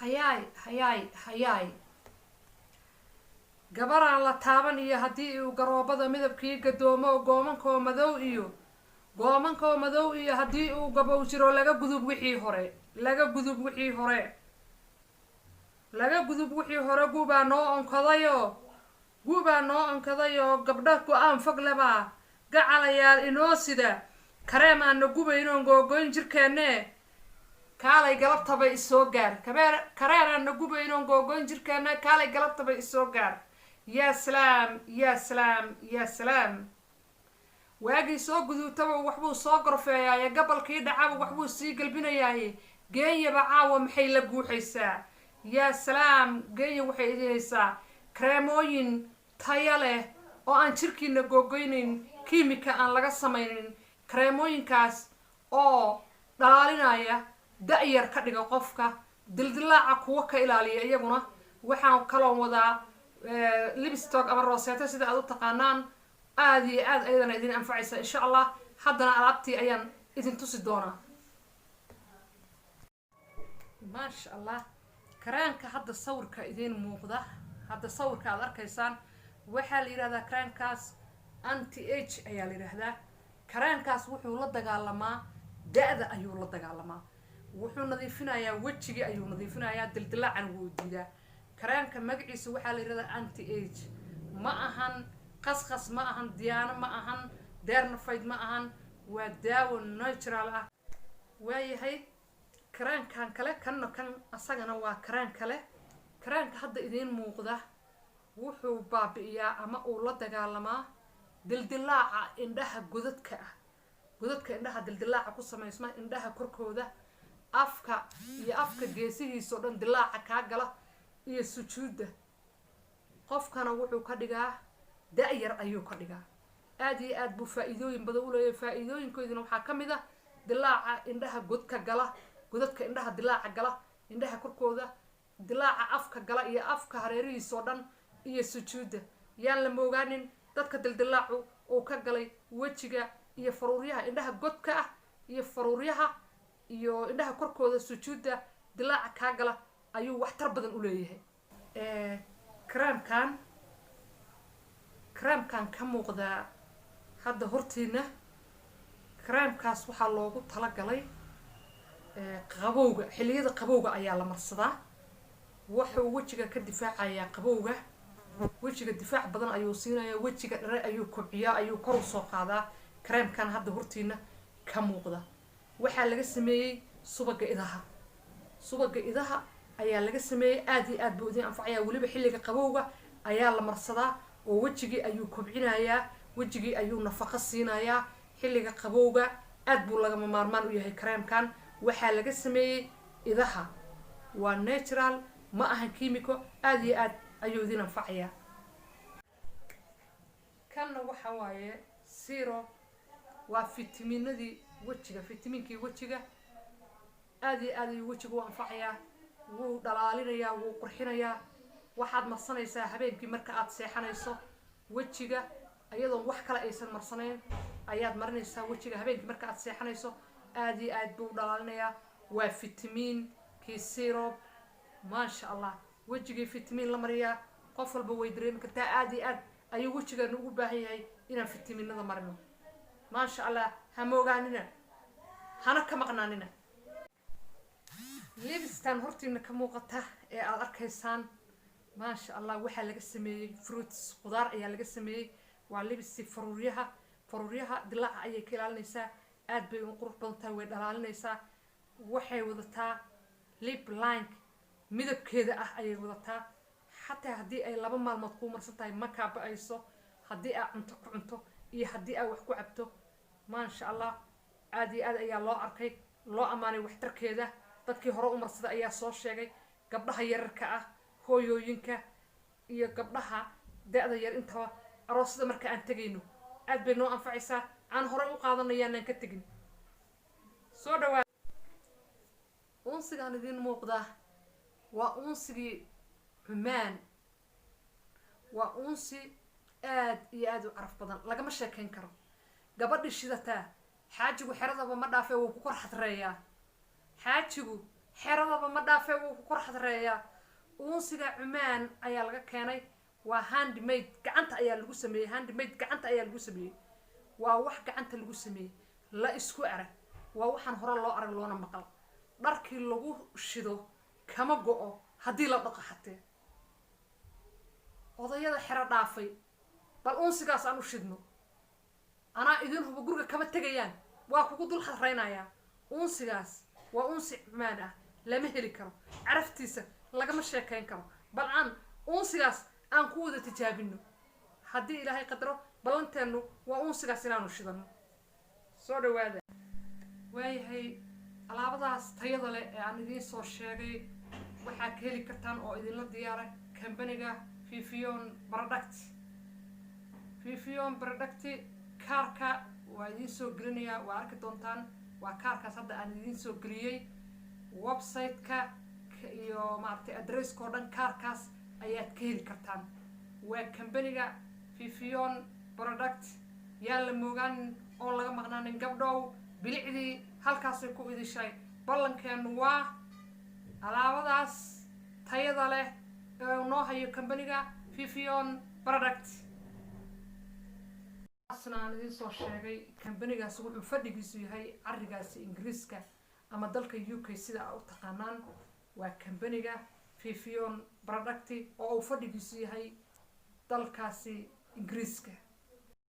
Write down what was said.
hayaay gabaraan la taaban iyo haddii uu garoobada midabkii gadoomo goomankoo madow iyo haddii uu gabow jiro laga gudub wixii hore guubaa noo onkadayoo gabdha go-aan fog lebaa gacalayaal inoo sida kareem aana gubaynoon googoyn jirkeenne kaalay galabtaba isoo gaar kareen aana gubaynoon googoyn jirkeenne kaalay galabtaba isoo gaar yaa salaam waagii soo guduutaba waxbuu soo gorfeeyaaye gabalkii dhacaba waxbuu sii galbinayaaye geeyaba caawa maxay la guuxaysaa yaa salaam geeya waxay idin haysaa kareemooyin taya leh oo aan jirkiina googoynayn kiimika aan laga samaynin kareemooyinkaas oo dhalaalinaya da-yar ka dhiga qofka dildilaaca kuwa ka ilaaliya iyaguna waxaan kaloon wadaa libstock ama roseto sida aad u taqaanaan aada iyo aad ayadana idin anfacaysa insha allah haddana alaabtii ayaan idin tusi doonaa maasha allah kareenka hadda sawirka idiin muuqda hadda sawirka aad arkaysaan waxaa la yidhahdaa kareenkaas anti age ayaa la yidhaahdaa kareenkaas wuxuu la dagaalamaa da-da ayuu la dagaalamaa wuxuu nadiifinayaa wejigii ayuu nadiifinayaa dildilaacan wuu diidaa kareenka magaciisa waxaa la yidhahdaa anti age ma ahan qasqas ma ahan diyaano ma ahan deernafayd ma ahan waa daawo natural ah waayahay kareenkan kale kanna kan asagana waa kareen kale kareenka hadda idiin muuqda wuxuu baabi'iyaa ama uu la dagaalamaa dildilaaca indhaha godadka indhaha dildilaaca ku samaysma indhaha korkooda afka geesihiisao dhan dilaaca kaa gala iyo sujuudda qofkana wuxuu ka dhigaa da-yar ayuu ka dhigaa aada iyo aad buu faa-iidooyin badan u leeyahay faa-iidooyinkoodina waxaa ka mid ah dilaaca indhaha godadka indhaha dilaaca gala indhaha korkooda dilaaca afka gala iyo afka hareerihiisoo dhan iyo sujuudda yaan la moogaanin dadka dildilaacu uu ka galay wejiga iyo faruuryaha indhaha godka ah iyo faruuryaha iyo indhaha korkooda sujuudda dilaaca kaa gala ayuu waxtar badan u leeyahay kareemkan ka muuqdaa hadda hortiina kareemkaas waxaa loogu talagalay qabowga xilliyada qabowga ayaa la marsadaa wuxuu wejiga ka difaacayaa qabowga wejiga difaac badan ayuu siinayaa wejiga dhare ayuu kobciyaa ayuu kor u soo qaadaa kareemkan hadda hortiina ka muuqda waxaa laga sameeyey subaga idaha ayaa laga sameeyey aada iyo aad buu idin anfacayaa weliba xilliga qabowga ayaa la marsadaa oo wejigii ayuu kobcinayaa wejigii ayuu nafaqo siinayaa xilliga qabowga aad buu lagama maarmaan u yahay kareemkan waxaa laga sameeyey idaha waa natural ma ahan kiimiko aada iyo aad ayuu idin anfacayaa kanna waxa waaye siro waa fitamiinadii wejiga fitamiinkii wejiga aada iyo aad ayuu wejiga u anfacayaa wuu dhalaalinayaa wuu qurxinayaa waxaad marsanaysaa habeenkii marka aad seexanayso wejiga iyadoon wax kale aysan marsanayn ayaad marinaysaa wejiga habeenkii marka aad seexanayso aada iyo aad buu dhalaalinayaa waa fitamiinkii syrup maasha allah wejigii fitamiin la mariyaa qof walba way dareemi kartaa aada iyo aad ayuu wejigeena ugu baahan yahay inaan fitamiinada marino maasha allah ha moogaanina hana ka maqnaanina libistan hortiina ka muuqata ee aada arkaysaan maasha allah waxaa laga sameeyey fruits qudaar ayaa laga sameeyey waa libisi faruuryaha dilaaca ayay ka ilaalinaysaa aad bay u qurux badan tahay way dhalaalinaysaa waxay wadataa lip line midabkeeda ah ayay wadataa xataa haddii ay 2 maalmood kuu marsan tahay ma kaa ba-ayso haddii aad cunto ku cunto iyo haddii aad wax ku cabto maasha allah aada iyo aad ayaa loo arkay loo ammaanay waxtarkeeda dadkii hore u marsada ayaa soo sheegay gabdhaha yararka ah hooyooyinka iyo gabdhaha da-da yar intaba aroosada marka aan tegayno aad bay noo anfacaysaa aan horey u qaadanayaanaan ka tegin soo dhawaa unsigaan idiin muuqdaa waa unsigii cumaan waa unsi aad iyo aad u caraf badan lagama sheekayn karo gabadhi shidataa xaajigu xeradaba ma dhaafee wuu ku kor xadreeyaa xaajigu xeradaba ma dhaafee wuu ku kor xadreeyaa uunsiga cumaan ayaa laga keenay waa handmade gacanta ayaa lagu sameeyey handmade gacanta ayaa lagu sameeyey waa wax gacanta lagu sameeyey la isku arag waa waxaan hore loo arag loona maqal dharkii lagu shido kama go-o haddii la dhaqo xatee odayada xero dhaafay bal uunsigaas aan u shidno anaa idin huba guriga kama tegayaan waa kugu dul xadreynayaa uunsigaas waa uunsi cumaan ah lama heli karo caraftiisa lagama sheekayn karo bal aan uunsigaas aan ku wada tijaabino haddii ilaahay qadaro ballanteenu waa uunsigaas inaanu shidano soo dhawaada waayahay alaabadaas tayada leh ee aan idiin soo sheegay waxaa ka heli kartaan oo idinla diyaaray kambaniga fifion product kaarka waa idiin soo gelinayaa waa arki doontaan waa kaarkaas hadda aan idiin soo geliyey website-ka iyo maaragtay adresska oo dhan kaarkaas ayaad ka heli kartaan waa kambaniga fifion product yaa la moogaan oon laga maqnaanin gabdhow bilicdii halkaasay ku idishay ballankeenu waa alaabadaas tayada leh ee noo hayo kambaniga fifion product asna aan idiin soo sheegay kambanigaas wuxuu fadhigiisu yahay carigaasi ingiriiska ama dalka UK sida aad u taqaanaan waa kambaniga fifion product oo uu fadhigiisu yahay dalkaasi ingiriiska